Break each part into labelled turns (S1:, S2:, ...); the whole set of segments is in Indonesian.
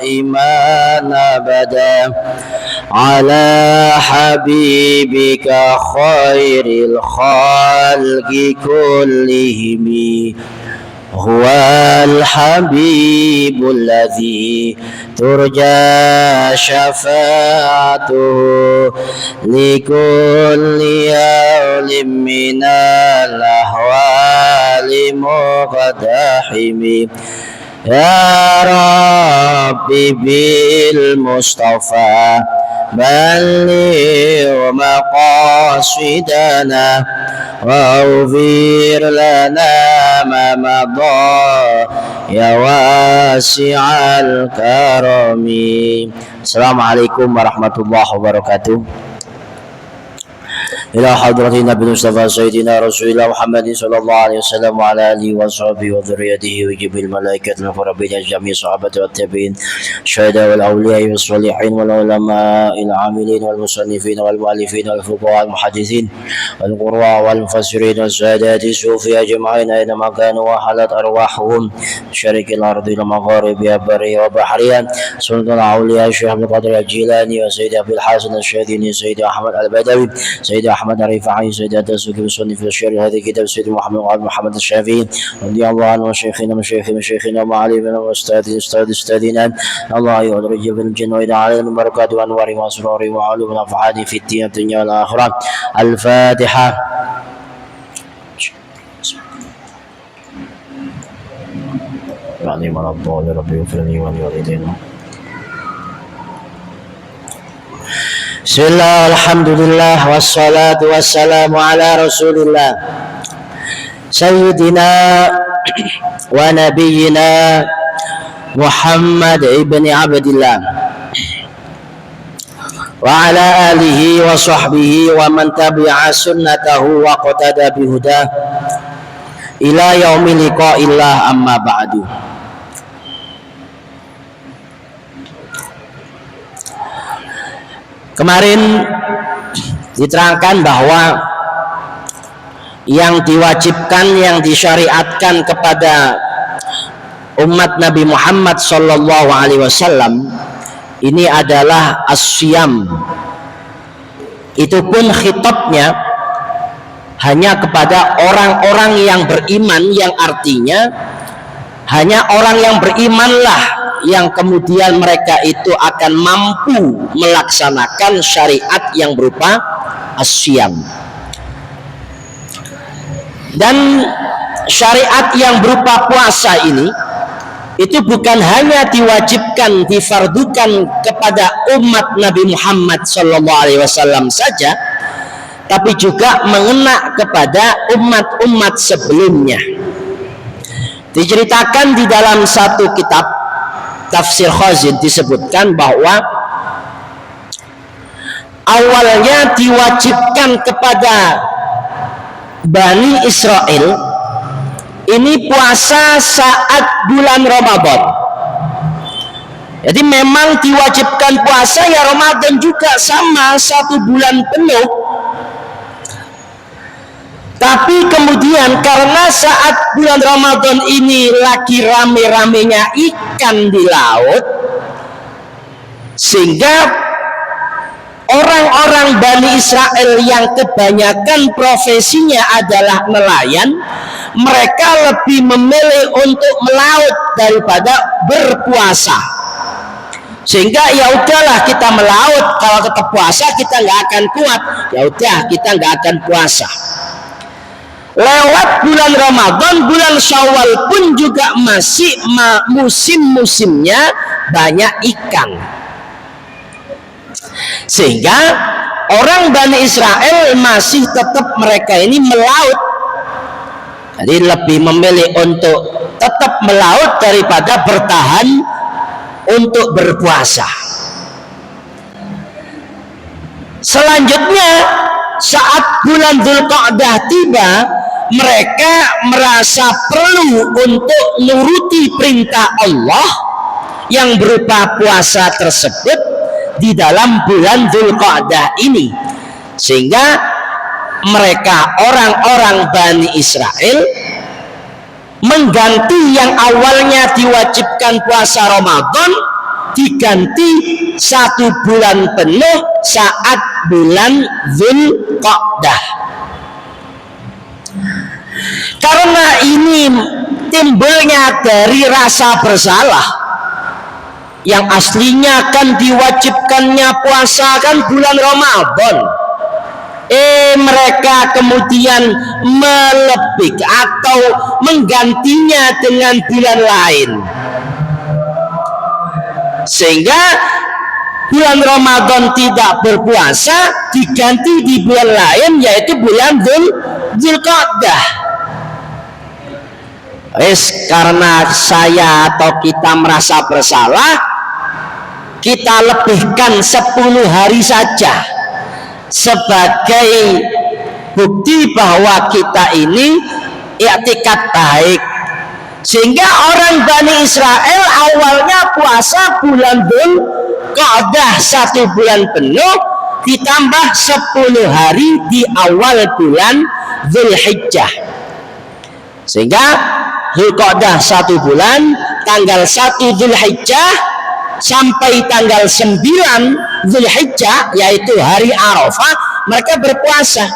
S1: دائما أبدا على حبيبك خير الخلق كلهم هو الحبيب الذي ترجى شفاعته لكل يوم من الأحوال مقتحم يا ربي بالمصطفى بلغ مقاصدنا واغفر لنا ما مضى يا واسع الكرم. Assalamualaikum warahmatullahi wabarakatuh. إلى حضرة النبي المصطفى سيدنا رسول الله محمد صلى الله عليه وسلم وعلى آله وصحبه وذريته وجميع الملائكة المقربين جميع الصحابة والتابعين الشهداء والأولياء والصالحين والعلماء العاملين والمصنفين والمؤلفين والفقهاء المحدثين والقراء والمفسرين والسادات الصوفية أجمعين أينما كانوا وحلت أرواحهم شرق الأرض المغاربها برية وبحرية سلطان الأولياء الشيخ عبد القادر الجيلاني وسيد أبي الحسن الشاذلي سيد أحمد البدوي سيد أحمد الرفاعي سيد الدسوقي المصنف في الشعر هذا الكتاب سيد محمد الشافعي رضي الله عنه وشيخنا مشايخنا ومعلمنا واستاذنا الله يدرج في الجنة وإلى علينا بركات وأنوار وأسرار وعلوم ونفحات في الدنيا والآخرة. الفاتحة. بعدين مرض ربي يغفر لي ولوالدينا. Bismillah, alhamdulillah, wassalatu wassalamu ala rasulillah Sayyidina wa nabiyyina Muhammad ibn Abdillah wa ala alihi wa sahbihi wa man tabi'a sunnatahu wa qatada bihudah ila yaumi liqa'illah, amma ba'du. Kemarin diterangkan bahwa yang diwajibkan, yang disyariatkan kepada umat Nabi Muhammad sallallahu alaihi wasallam ini adalah as-siyam. Itu pun khitabnya hanya kepada orang-orang yang beriman, yang artinya hanya orang yang berimanlah yang kemudian mereka itu akan mampu melaksanakan syariat yang berupa as-siyam. Dan syariat yang berupa puasa ini itu bukan hanya diwajibkan, difardukan kepada umat Nabi Muhammad SAW saja, tapi juga mengena kepada umat-umat sebelumnya. Diceritakan di dalam satu kitab Tafsir Khazin disebutkan bahwa awalnya diwajibkan kepada Bani Israel ini puasa saat bulan Ramadan. Jadi memang diwajibkan puasa ya Ramadan juga sama, 1 bulan penuh. Tapi kemudian karena saat bulan Ramadan ini lagi rame-ramenya ikan di laut, sehingga orang-orang Bani Israel yang kebanyakan profesinya adalah nelayan, mereka lebih memilih untuk melaut daripada berpuasa. Sehingga ya udahlah kita melaut, kalau tetap puasa kita nggak akan kuat, ya udah kita nggak akan puasa. Lewat bulan Ramadan, bulan Syawal pun juga masih musim-musimnya banyak ikan. Sehingga orang Bani Israel masih tetap mereka ini melaut. Jadi lebih memilih untuk tetap melaut daripada bertahan untuk berpuasa. Selanjutnya saat bulan Dzulqa'dah tiba, mereka merasa perlu untuk nuruti perintah Allah yang berupa puasa tersebut di dalam bulan Dzulqa'dah ini, sehingga mereka orang-orang Bani Israel mengganti yang awalnya diwajibkan puasa Ramadan
S2: diganti 1 bulan penuh saat bulan Dzulqa'dah. Karena ini timbulnya dari rasa bersalah, yang aslinya kan diwajibkannya puasa kan bulan Ramadan, mereka kemudian melebih atau menggantinya dengan bulan lain, sehingga bulan Ramadan tidak berpuasa diganti di bulan lain, yaitu bulan Dzulqa'dah. Karena saya atau kita merasa bersalah, kita lebihkan 10 hari saja sebagai bukti bahwa kita ini i'tikad baik. Sehingga orang Bani Israel awalnya puasa bulan Dzulqa'dah 1 bulan penuh ditambah 10 hari di awal bulan Dzulhijjah, sehingga Dzulqa'dah 1 bulan, tanggal 1 Dzulhijjah sampai tanggal 9 Dzulhijjah, yaitu hari Arafah, mereka berpuasa.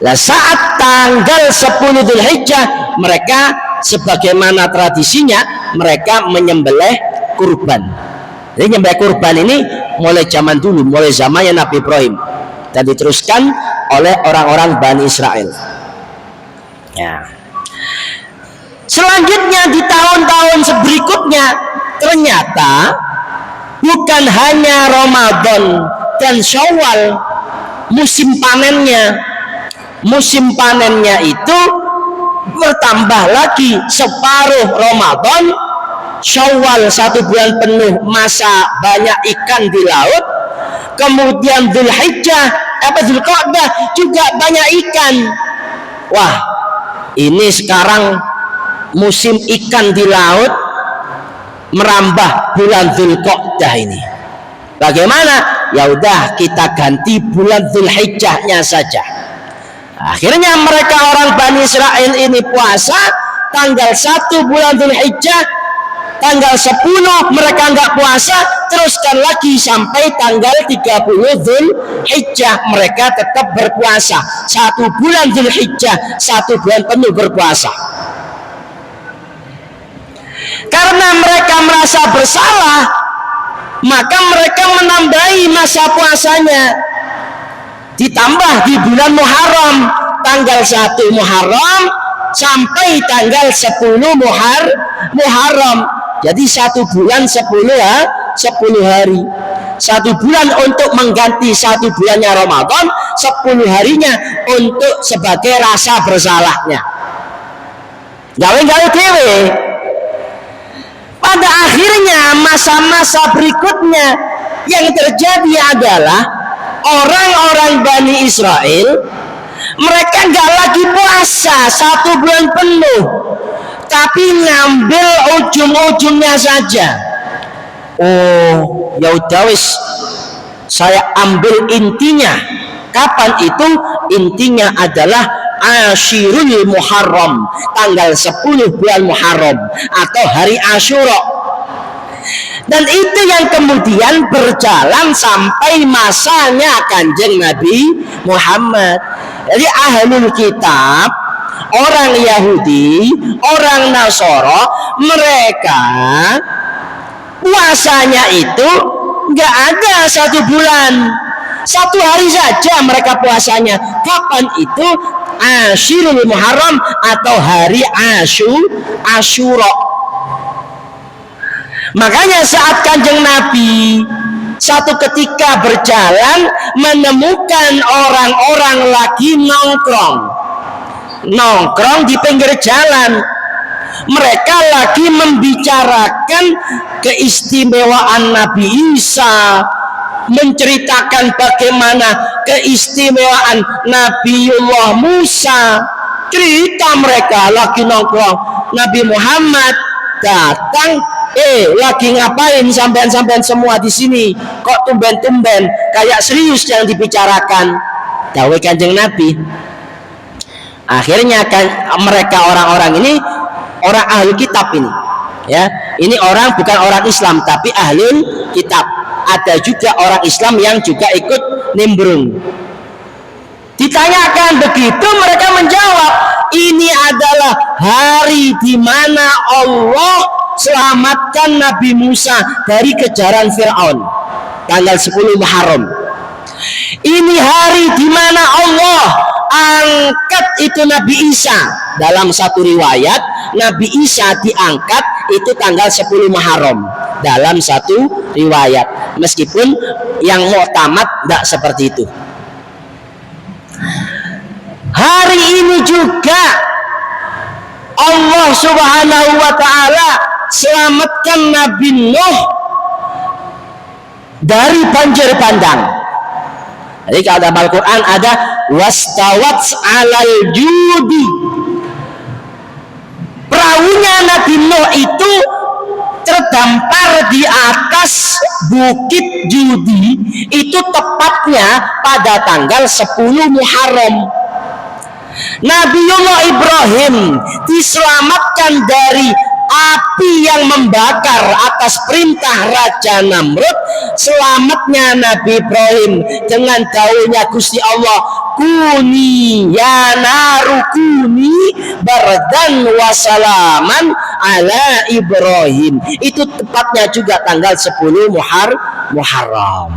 S2: Nah, saat tanggal 10 Dzulhijjah, mereka sebagaimana tradisinya, mereka menyembelih kurban. Jadi menyembelih kurban ini mulai zaman dulu, mulai zamannya Nabi Ibrahim, dan diteruskan oleh orang-orang Bani Israel. Ya. Selanjutnya di tahun-tahun berikutnya, ternyata bukan hanya Ramadan dan Syawal musim panennya itu bertambah lagi, separuh Ramadan, Syawal 1 bulan penuh masa banyak ikan di laut, kemudian Dzulqa'dah juga banyak ikan. Wah, ini sekarang musim ikan di laut merambah bulan Dzulqa'dah ini. Bagaimana? Ya udah, kita ganti bulan Dzulhijjahnya saja. Akhirnya mereka orang Bani Israel ini puasa tanggal 1 bulan Dzulhijjah, tanggal 10 mereka nggak puasa, teruskan lagi sampai tanggal 30 Dzulhijjah mereka tetap berpuasa. 1 bulan Dzulhijjah 1 bulan penuh berpuasa. Karena mereka merasa bersalah, maka mereka menambahi masa puasanya, ditambah di bulan Muharram, tanggal 1 Muharram sampai tanggal 10 Muharram. Jadi 1 bulan 10 hari. 1 bulan untuk mengganti 1 bulannya Ramadan, 10 harinya untuk sebagai rasa bersalahnya. Gawe-gawe dewe. Pada akhirnya masa-masa berikutnya yang terjadi adalah orang-orang Bani Israel, mereka nggak lagi puasa 1 bulan penuh, tapi ngambil ujung-ujungnya saja. Oh, ya udah wis, saya ambil intinya. Kapan itu? Intinya adalah Ashirul Muharram, tanggal 10 bulan Muharram atau hari Asyura. Dan itu yang kemudian berjalan sampai masanya Kanjeng Nabi Muhammad. Jadi ahlul kitab, orang Yahudi, orang Nasara, mereka puasanya itu nggak ada 1 bulan, 1 hari saja mereka puasanya. Kapan itu? Ashirul Muharram atau hari Asyura. Makanya saat Kanjeng Nabi satu ketika berjalan menemukan orang-orang lagi nongkrong di pinggir jalan, mereka lagi membicarakan keistimewaan Nabi Isa, menceritakan bagaimana keistimewaan Nabiullah Musa. Cerita mereka lagi nongkrong. Nabi Muhammad datang, lagi ngapain sampean-sampean semua di sini? Kok tumben-tumben kayak serius yang dibicarakan? Dawuh Kanjeng Nabi. Akhirnya kan mereka orang-orang ini, orang ahli kitab ini, Ya, ini orang bukan orang Islam tapi ahlul kitab. Ada juga orang Islam yang juga ikut nimbrung. Ditanyakan begitu, mereka menjawab, ini adalah hari di mana Allah selamatkan Nabi Musa dari kejaran Fir'aun, tanggal 10 Muharram. Ini hari di mana Allah angkat itu Nabi Isa. Dalam satu riwayat, Nabi Isa diangkat itu tanggal 10 Muharram. Dalam satu riwayat, meskipun yang mu'tamad tidak seperti itu. Hari ini juga Allah Subhanahu wa ta'ala selamatkan Nabi Nuh dari banjir bandang. Jadi kalau dalam Al-Quran ada wastawat alal judi, perahunya Nabi Nuh itu terdampar di atas bukit Judi, itu tepatnya pada tanggal 10 Muharram. Nabiullah Ibrahim diselamatkan dari api yang membakar atas perintah Raja Namrud. Selamatnya Nabi Ibrahim dengan dawuhnya Gusti Allah, kuni ya naru kuni bardan wasalaman ala Ibrahim. Itu tepatnya juga tanggal 10 Muharram.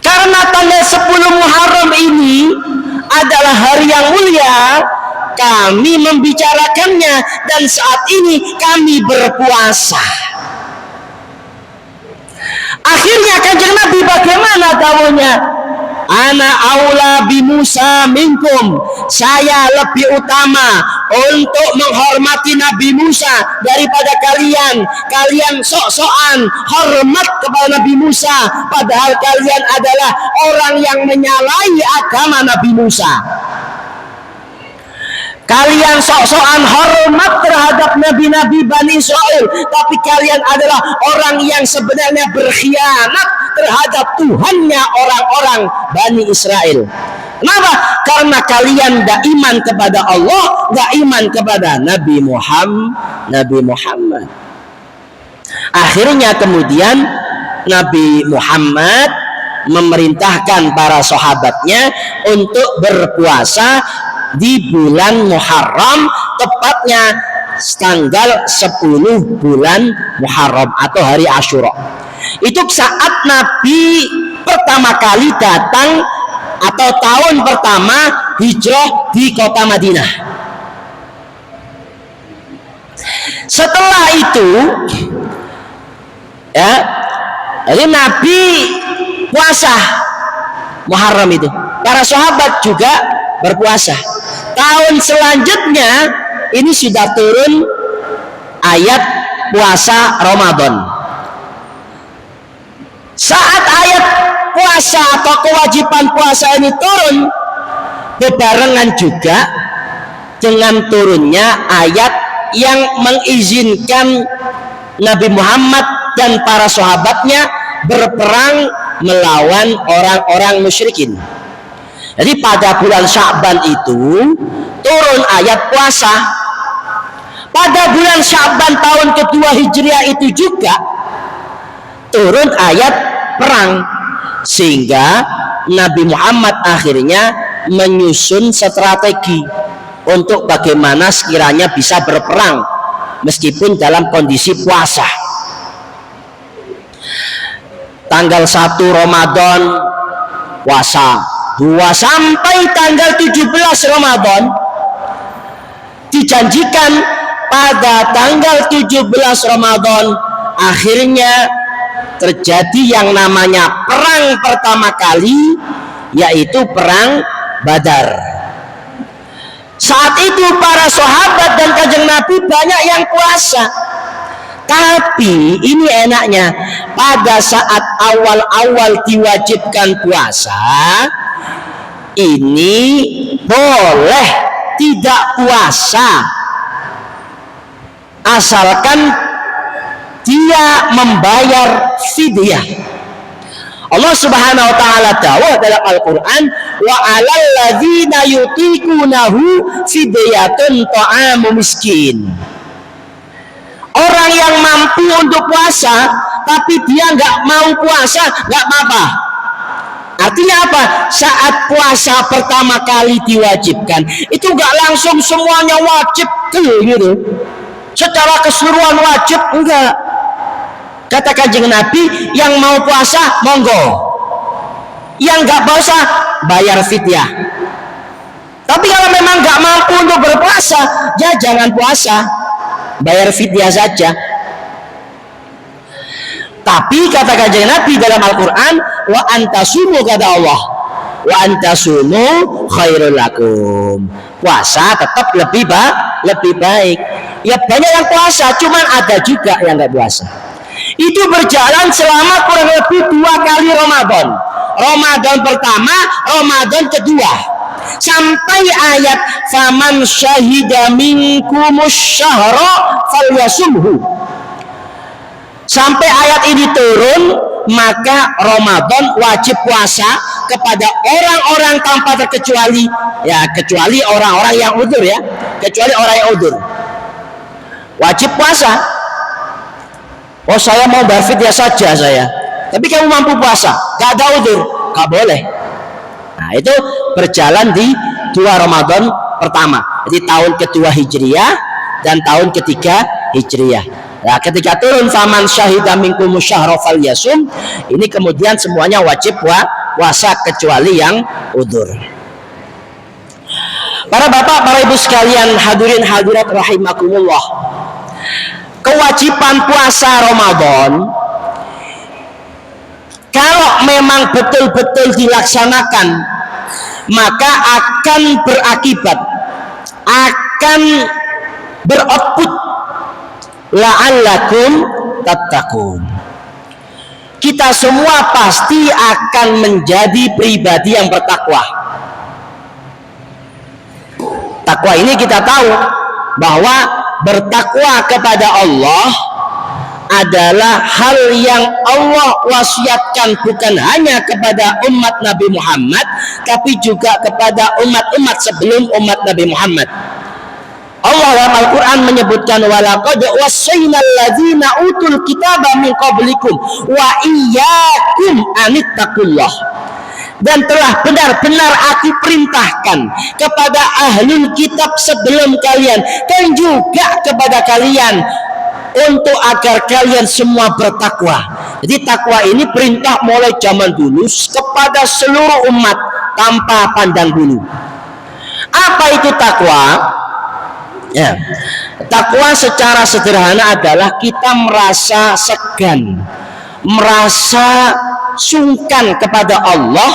S2: Karena tanggal 10 Muharram ini adalah hari yang mulia, kami membicarakannya, dan saat ini kami berpuasa. Akhirnya Kanjeng Nabi bagaimana dawuhnya? Ana aula bi Musa minkum, saya lebih utama untuk menghormati Nabi Musa daripada kalian. Kalian sok-sokan hormat kepada Nabi Musa, padahal kalian adalah orang yang menyalahi agama Nabi Musa. Kalian sok-sokan hormat terhadap nabi-nabi Bani Israel, tapi kalian adalah orang yang sebenarnya berkhianat terhadap Tuhannya orang-orang Bani Israel. Kenapa? Karena kalian tidak iman kepada Allah, tidak iman kepada Nabi Muhammad. Akhirnya kemudian Nabi Muhammad memerintahkan para sahabatnya untuk berpuasa di bulan Muharram, tepatnya tanggal 10 bulan Muharram atau hari Asyura. Itu saat Nabi pertama kali datang atau tahun pertama hijrah di kota Madinah. Setelah itu ya, jadi Nabi puasa Muharram itu. Para sahabat juga berpuasa. Tahun selanjutnya ini sudah turun ayat puasa Ramadan. Saat ayat puasa atau kewajiban puasa ini turun, berbarengan juga dengan turunnya ayat yang mengizinkan Nabi Muhammad dan para sahabatnya berperang melawan orang-orang musyrikin. Jadi pada bulan Sya'ban itu turun ayat puasa. Pada bulan Sya'ban tahun kedua Hijriah itu juga turun ayat perang, sehingga Nabi Muhammad akhirnya menyusun strategi untuk bagaimana sekiranya bisa berperang meskipun dalam kondisi puasa. Tanggal 1 Ramadan puasa, 2 sampai tanggal 17 Ramadan dijanjikan pada tanggal 17 Ramadan akhirnya terjadi yang namanya perang pertama kali, yaitu perang Badar. Saat itu para sahabat dan Kanjeng Nabi banyak yang puasa. Tapi ini enaknya, pada saat awal-awal diwajibkan puasa, ini boleh tidak puasa asalkan dia membayar fidyah. Allah Subhanahu wa taala dawuh dalam Al-Qur'an, wa 'alal ladzina yutiqunahu fidyatun ta'amu miskin. orang yang mampu untuk puasa tapi dia nggak mau puasa, nggak apa-apa. Artinya apa? Saat puasa pertama kali diwajibkan, itu nggak langsung semuanya wajib gitu. Secara keseluruhan wajib enggak. Kata Kanjeng Nabi, yang mau puasa monggo, yang nggak puasa bayar fidyah. Tapi kalau memang nggak mampu untuk berpuasa, ya jangan puasa, bayar fidyah saja. Tapi kata Kanjeng Nabi dalam Al-Quran, wa antasumu, kata Allah, wa antasumu khairul lakum. Puasa tetap lebih baik. Ya banyak yang puasa, cuman ada juga yang nggak puasa. Itu berjalan selama kurang lebih 2 kali Ramadan. Ramadan pertama, Ramadan kedua, sampai ayat faman syahida minkumus syahra falyasumhu. Sampai ayat ini turun, maka Ramadan wajib puasa kepada orang-orang tanpa terkecuali, ya kecuali orang-orang yang udzur, ya kecuali orang yang udzur wajib puasa. Oh saya mau berfidyah saja saya, tapi kamu mampu puasa, gak ada udzur, gak boleh. Nah itu berjalan di 2 Ramadan pertama, jadi tahun kedua Hijriyah dan tahun ketiga Hijriyah. Nah ketika turun faman syahida minkum syahra falyasum, ini kemudian semuanya wajib puasa kecuali yang udzur. Para bapak, para ibu sekalian, hadirin hadirat rahimakumullah, kewajiban puasa Ramadan kalau memang betul-betul dilaksanakan, maka akan berakibat, akan beroutput la'allakum tattaqun. Kita semua pasti akan menjadi pribadi yang bertakwa. Takwa ini kita tahu bahwa bertakwa kepada Allah adalah hal yang Allah wasiatkan bukan hanya kepada umat Nabi Muhammad, tapi juga kepada umat-umat sebelum umat Nabi Muhammad. Allah dalam Al-Quran menyebutkan walaqad wassayna alladzina utul kitaba min qablikum wa iyyakum anittaqullah. Dan telah benar-benar aku perintahkan kepada ahlul kitab sebelum kalian dan juga kepada kalian untuk agar kalian semua bertakwa. Jadi takwa ini perintah mulai zaman dulu kepada seluruh umat tanpa pandang bulu. Apa itu takwa? Ya, takwa secara sederhana adalah kita merasa segan, merasa sungkan kepada Allah,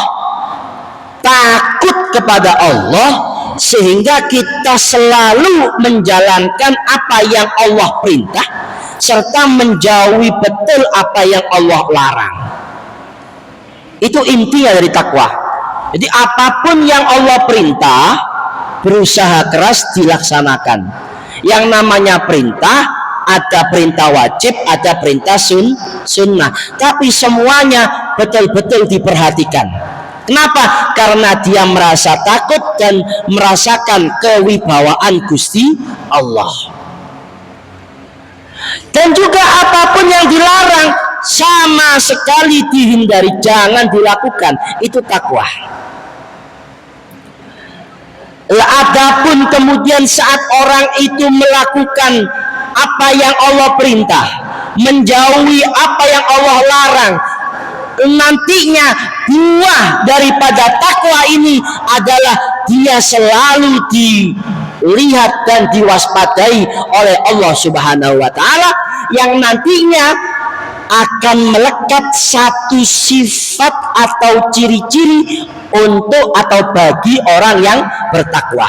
S2: takut kepada Allah, sehingga kita selalu menjalankan apa yang Allah perintah serta menjauhi betul apa yang Allah larang. Itu intinya dari takwa. Jadi apapun yang Allah perintah, berusaha keras dilaksanakan. Yang namanya perintah, ada perintah wajib, ada perintah sunnah, tapi semuanya betul-betul diperhatikan. Kenapa? Karena dia merasa takut dan merasakan kewibawaan Gusti Allah. Dan juga apapun yang dilarang sama sekali dihindari, jangan dilakukan. Itu takwa. Adapun kemudian saat orang itu melakukan apa yang Allah perintah, menjauhi apa yang Allah larang, nantinya buah daripada takwa ini adalah dia selalu dilihat dan diwaspadai oleh Allah Subhanahu wa taala, yang nantinya akan melekat satu sifat atau ciri-ciri untuk atau bagi orang yang bertakwa.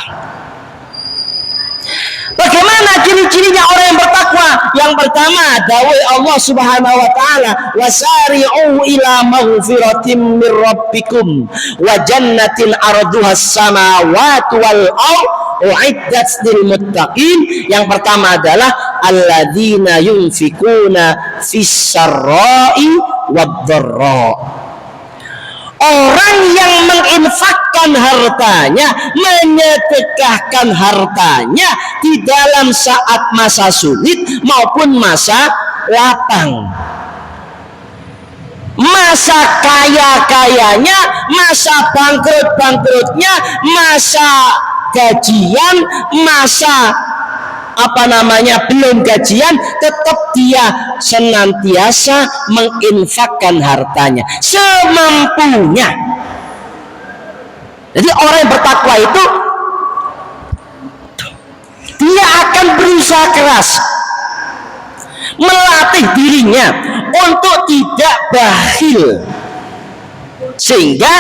S2: Bagaimana ciri-cirinya orang yang bertakwa? Yang pertama, dawai Allah Subhanahu wa taala, wasari'u ila maghfiratin mir rabbikum wa jannatin arduhas samawati wal ardh uiddat lil muttaqin. Yang pertama adalah alladzina yunfikuna fis sarra'i wad dharra. Orang yang menginfakkan hartanya, menyedekahkan hartanya di dalam saat masa sulit maupun masa lapang, masa kaya-kayanya, masa bangkrut-bangkrutnya, masa gajian, masa belum gajian, tetap dia senantiasa menginfakkan hartanya semampunya. Jadi orang yang bertakwa itu dia akan berusaha keras melatih dirinya untuk tidak bakhil, sehingga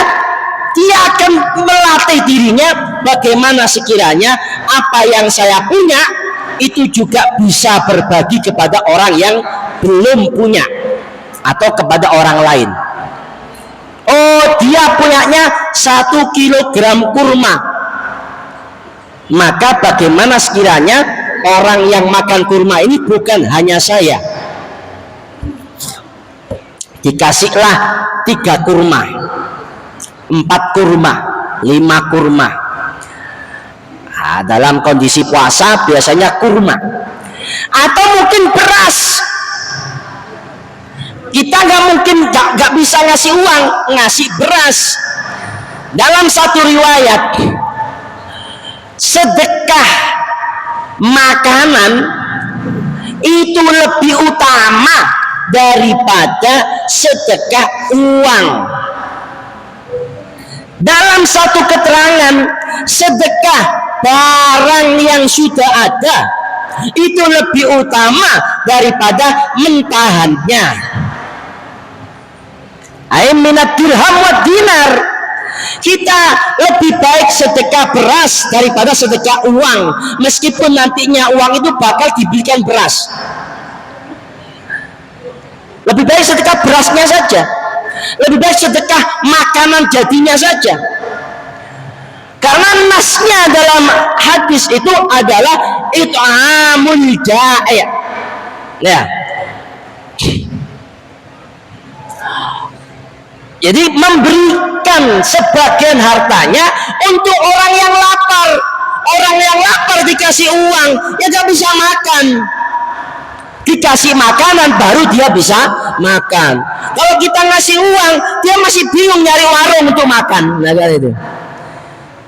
S2: dia akan melatih dirinya bagaimana sekiranya apa yang saya punya itu juga bisa berbagi kepada orang yang belum punya atau kepada orang lain. Oh, dia punyanya 1 kilogram kurma, maka bagaimana sekiranya orang yang makan kurma ini bukan hanya saya, dikasihlah 3 kurma, 4 kurma, 5 kurma. Nah, dalam kondisi puasa biasanya kurma, atau mungkin beras. Kita nggak bisa ngasih uang, ngasih beras. Dalam satu riwayat, sedekah makanan itu lebih utama daripada sedekah uang. Dalam satu keterangan, sedekah barang yang sudah ada itu lebih utama daripada mentahannya. Minat dirham wa dinar. Kita lebih baik sedekah beras daripada sedekah uang, meskipun nantinya uang itu bakal dibelikan beras. Lebih baik sedekah berasnya saja, lebih baik sedekah makanan jadinya saja. Karena nasnya dalam hadis itu adalah it'amul ja'i'. Ya. Jadi memberikan sebagian hartanya untuk orang yang lapar. Orang yang lapar dikasih uang, ya gak bisa makan. Dikasih makanan baru dia bisa makan. Kalau kita ngasih uang, dia masih bingung nyari warung untuk makan. Nah, itu.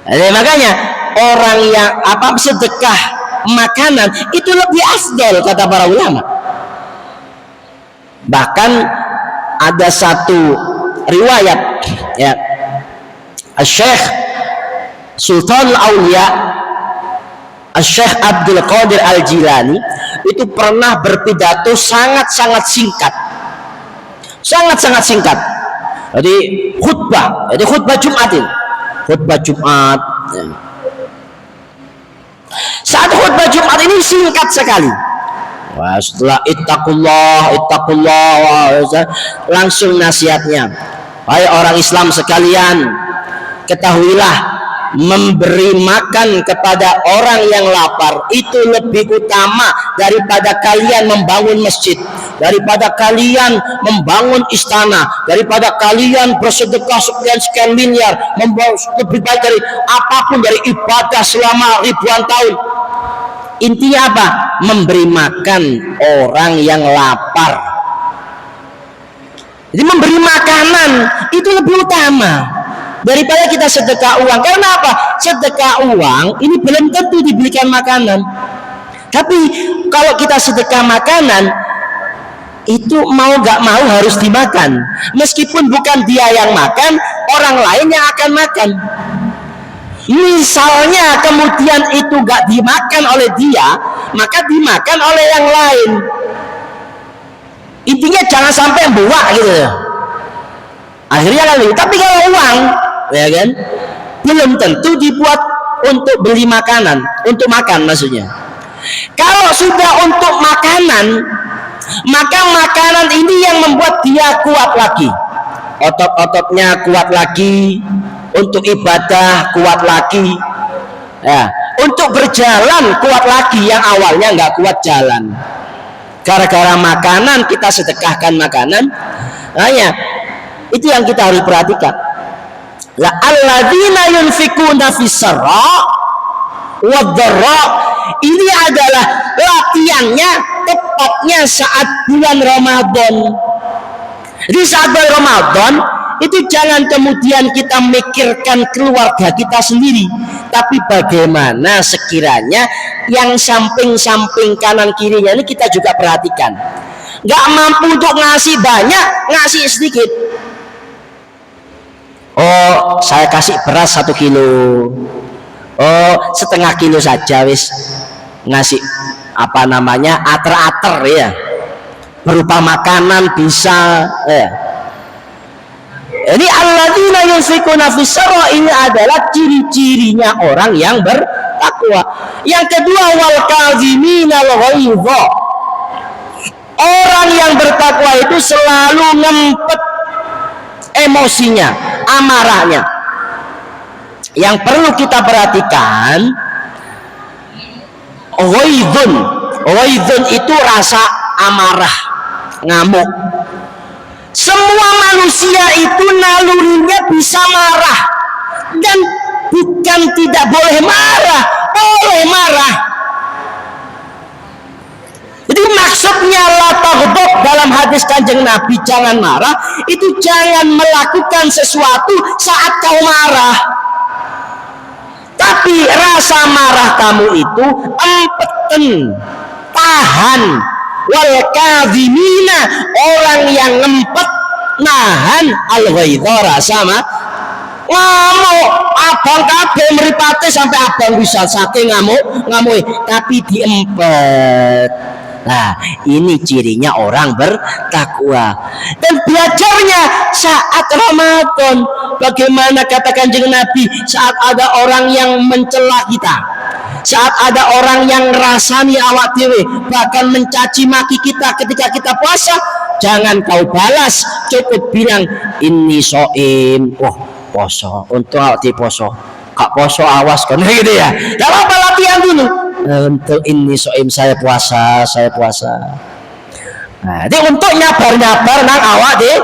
S2: Jadi makanya orang yang sedekah makanan itu lebih afdal kata para ulama. Bahkan ada satu riwayat, ya, Syekh Sultan Aulia, Syekh Abdul Qadir Al-Jilani itu pernah berpidato sangat-sangat singkat, sangat-sangat singkat. Jadi khutbah Jumat ini. Khutbah Jumat. Saat khutbah Jumat ini singkat sekali. Wah, setelah ittaqullah, langsung nasihatnya. Hai orang Islam sekalian, ketahuilah memberi makan kepada orang yang lapar itu lebih utama daripada kalian membangun masjid, daripada kalian membangun istana, daripada kalian bersedekah sekian miliar, lebih baik dari apapun, dari ibadah selama ribuan tahun. Intinya apa? Memberi makan orang yang lapar. Jadi memberi makanan itu lebih utama daripada kita sedekah uang. Karena apa? Sedekah uang ini belum tentu diberikan makanan. Tapi kalau kita sedekah makanan, itu mau gak mau harus dimakan. Meskipun bukan dia yang makan, orang lain yang akan makan. Misalnya kemudian itu gak dimakan oleh dia, maka dimakan oleh yang lain. Intinya jangan sampai buak gitu. Akhirnya kan, tapi kalau uang, ya kan, belum tentu dibuat untuk beli makanan, untuk makan maksudnya. Kalau sudah untuk makanan, maka makanan ini yang membuat dia kuat lagi, otot-ototnya kuat lagi, untuk ibadah kuat lagi, ya, untuk berjalan kuat lagi yang awalnya nggak kuat jalan. Gara-gara makanan kita sedekahkan makanan, hanya itu yang kita harus perhatikan. La alladzina yunfikuna fis-sarra wad-dharra, ini adalah latihannya tepatnya saat bulan Ramadan. Di saat bulan Ramadan itu jangan kemudian kita mikirkan keluarga kita sendiri, tapi bagaimana sekiranya yang samping-samping kanan kirinya ini kita juga perhatikan. Gak mampu untuk ngasih banyak, ngasih sedikit. Oh, saya kasih beras 1 kilo. Oh, setengah kilo saja wis, ngasih apa namanya, ater-ater ya, berupa makanan bisa ya. Ini alladzina yunfikuna fis-sarra, ini adalah ciri-cirinya orang yang bertakwa. Yang kedua, wal kadziminal ghaidha, orang yang bertakwa itu selalu ngempet emosinya, amarahnya. Yang perlu kita perhatikan, ghaidun itu rasa amarah, ngamuk. Semua manusia itu nalurinya bisa marah, dan bukan tidak boleh marah, boleh marah. Jadi maksudnya la taghdab dalam hadis Kanjeng Nabi, jangan marah, itu jangan melakukan sesuatu saat kau marah. Tapi rasa marah kamu itu empeten, tahan. Wal kadzimina, orang yang ngempet nahan al ghaidha, rasa ngamuk. Abang kabeh mripate sampai abang bisa saking ngamuk, tapi diempet. Nah, ini cirinya orang bertakwa. Dan belajarnya saat Ramadan, bagaimana kata Kanjeng Nabi, saat ada orang yang mencela kita, saat ada orang yang rasani awak dewe, bahkan mencaci maki kita ketika kita puasa, jangan kau balas, cukup bilang inni shaim. Oh, poso, untuk awak dewe poso, kak poso awas kan gitu ya. Gak apa-apa, latihan dulu. Untuk ini shaim, saya puasa. Nah, jadi untuk nyabar nang awak dewe.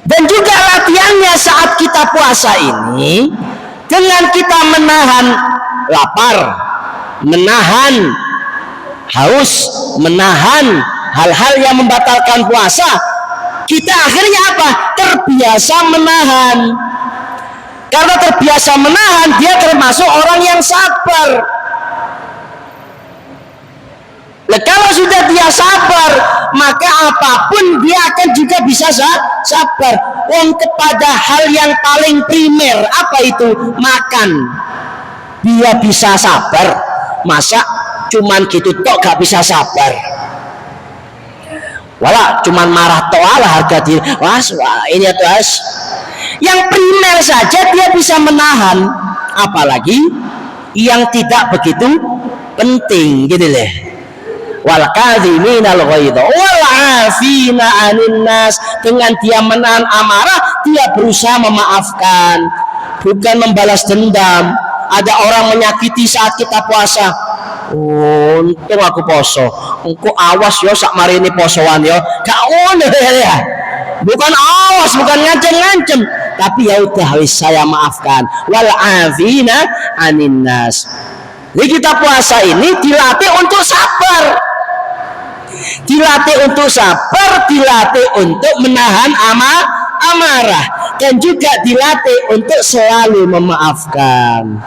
S2: Dan juga latihannya saat kita puasa ini, dengan kita menahan lapar, menahan haus, menahan hal-hal yang membatalkan puasa, kita akhirnya apa? Terbiasa menahan. Karena terbiasa menahan, dia termasuk orang yang sabar. Nah, kalau sudah dia sabar, maka apapun dia akan juga bisa sabar. Kepada hal yang paling primer, apa itu? Makan. Dia bisa sabar. Masa cuman gitu tok gak bisa sabar? Wala cuman marah tok lah harga diri. Wah, ini atas. Yang primer saja dia bisa menahan, apalagi yang tidak begitu penting, gitu deh. Wal kadziminal ghaidha wal 'afina 'anil nas, dengan dia menahan amarah, dia berusaha memaafkan, bukan membalas dendam. Ada orang menyakiti saat kita puasa, untung aku poso, engko awas yo sak marini posoan yo, gak ngono ya. Bukan awas, bukan ngancem-ngancem, tapi ya udah wis saya maafkan. Wal 'afina 'anil nas. Jadi kita puasa ini dilatih untuk sabar. Dilatih untuk sabar, dilatih untuk menahan amarah, dan juga dilatih untuk selalu memaafkan.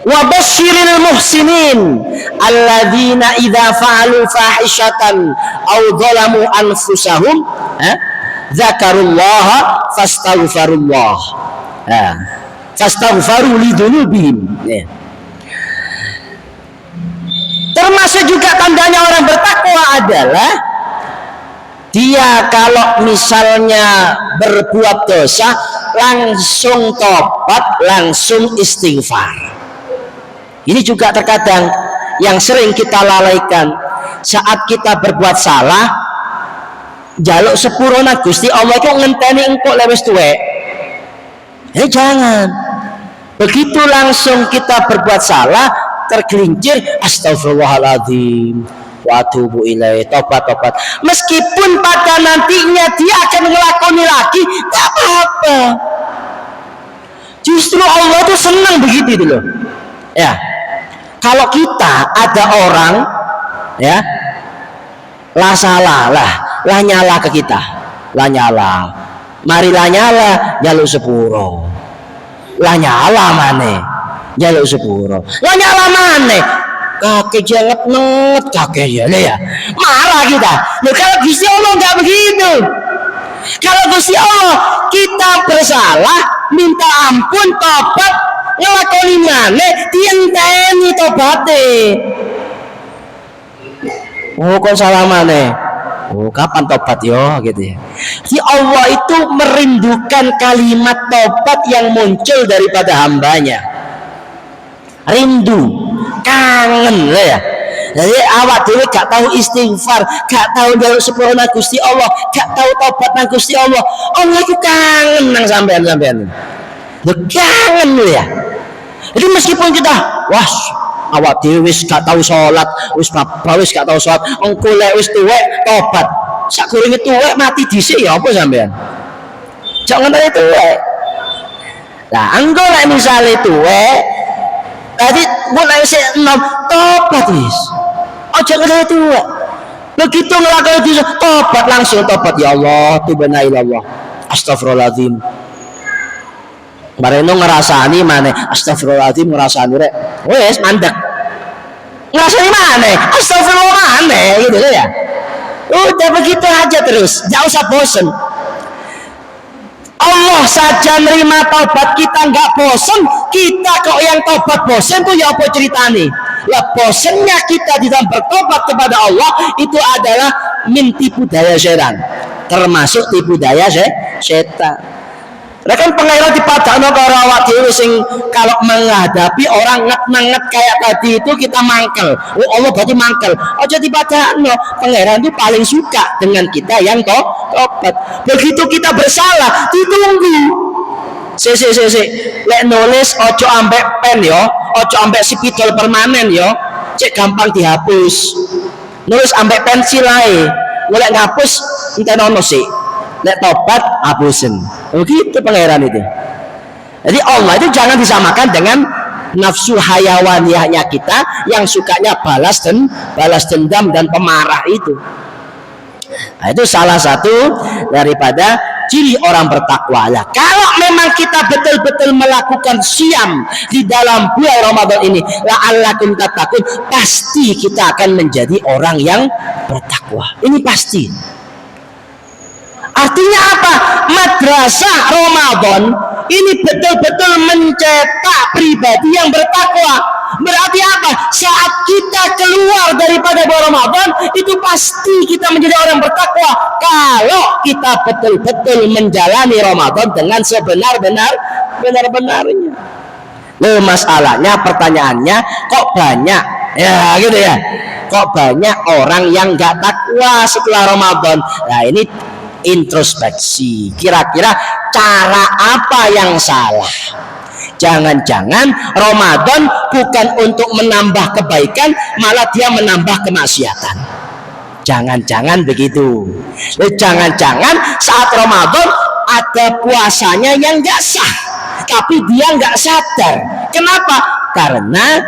S2: Wa basyiril muhsinin alladzina idza fa'alu fahishatan aw dzalamu anfusahum dzakarullaha fastaghfirullah. Fastaghfiru lidzunubihim. Termasuk juga tandanya orang bertakwa adalah dia kalau misalnya berbuat dosa langsung tobat, langsung istighfar. Ini juga terkadang yang sering kita lalaikan. Saat kita berbuat salah, jaluk sepurona Gusti Allah itu ngenteni engkau lewes tuwek. Jangan. Begitu langsung kita berbuat salah, tergelincir, astagfirullahaladzim, wa atubu ilaih. Tobat. Meskipun pada nantinya dia akan ngelakoni lagi, tak apa-apa. Justru Allah tuh senang begitu itu loh. Ya. Kalau kita ada orang ya lah salah lah nyala ke kita, lah nyala, mari lah nyala jaluk sepuro, lah nyala mana jaluk sepuro, lah nyala mana kakek janget nenget kakek ya marah kita. Loh, kalau Gusti Allah nggak begitu. Kalau Gusti Allah kita bersalah minta ampun tobat ngelakoni mana dienteni tobate. Oh, kok salah mana? Oh, kapan tobat yo gitu ya. Jadi Allah itu merindukan kalimat tobat yang muncul daripada hambanya. Rindu, kangen lah ya. Jadi awak dewe gak tahu istighfar, gak tahu njaluk sepuro nang Gusti Allah, gak tahu tobat nang Gusti Allah. Allah itu kangen nang sampean. Lho kangen lho ya. Jadi meskipun kita awak dhewe wis gak tau salat, wis gak tau salat, engko lek wis tuwek tobat. Sakgurunge tuwek mati dhisik ya apa sampean? Jangan ngene tuwek. Lah engko lek misale tuwek, tadi mulai wis enom tobat wis. Aja ngene tuwek. Begitu nglakoni tobat langsung tobat, ya Allah, tubana ilallah. Astagfirullahaladzim. Bareno ngerasani mana astagfirullahaladzim, ngerasani rek wes mandek, ngerasani mana astagfirullah mana gitu ya. Udah begitu aja terus, gak usah bosen. Allah saja nerima tobat kita nggak bosen, kita kok yang tobat bosen tuh ya apa ceritanya? Ya bosennya kita di dalam bertobat kepada Allah itu adalah min tipu daya setan, termasuk tipu daya setan. Nah kan pengairah dipadakno karo awak dhewe sing kalau menghadapi orang nget kayak tadi itu kita mangkel. Oh Allah berarti mangkel. Aja dipadakno. Pengairah itu paling suka dengan kita yang tobat. Begitu kita bersalah, ditunggu. Lek nulis ojo ambek pen yo, ojo ambek spidol permanen yo. Cek gampang dihapus. Nulis ambek pensil ae. Golek ngapus entenono sih. Lek tobat hapusin. Begitu pangeran itu. Jadi Allah itu jangan disamakan dengan nafsu hayawaniyahnya kita yang sukanya balas dendam dan pemarah itu. Nah, itu salah satu daripada ciri orang bertakwa. Nah, kalau memang kita betul-betul melakukan siam di dalam bulan Ramadan ini, la'allakum tattaqun, pasti kita akan menjadi orang yang bertakwa. Ini pasti. Artinya apa? Madrasah Ramadan ini betul-betul mencetak pribadi yang bertakwa. Berarti apa? Saat kita keluar daripada bulan Ramadan, itu pasti kita menjadi orang bertakwa. Kalau kita betul-betul menjalani Ramadan dengan sebenar-benarnya. Loh, masalahnya, pertanyaannya, kok banyak? Ya gitu ya. Kok banyak orang yang gak takwa setelah Ramadan? Nah ini introspeksi, kira-kira cara apa yang salah? Jangan-jangan Ramadan bukan untuk menambah kebaikan, malah dia menambah kemaksiatan. Jangan-jangan begitu. Jangan-jangan saat Ramadan ada puasanya yang gak sah, tapi dia gak sadar. Kenapa? Karena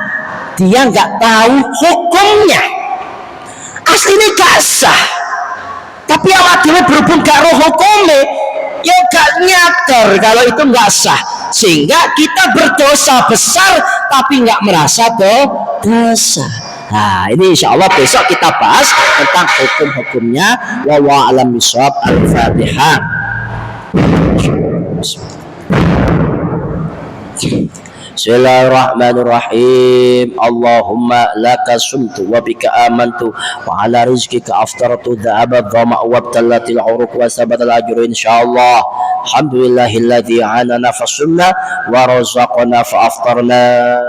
S2: dia gak tahu hukumnya. Aslinya gak sah, tapi awak dhewe berhubung gak roh hukume, ya gak nyadar kalau itu gak sah, sehingga kita berdosa besar tapi gak merasa dosa. Nah ini insya Allah besok kita bahas tentang hukum-hukumnya. Wallahu a'lam bishawab. Al-Fatihah. Bismillahirrahmanirrahim. Allahumma laka sumtu wa bika amantu wa ala rizqika aftartu dha'aba dhama wa abtallatil uruq wa sabatal ajru insyaallah. Alhamdulillahilladzi anana fasumna wa razaqana fa aftarna.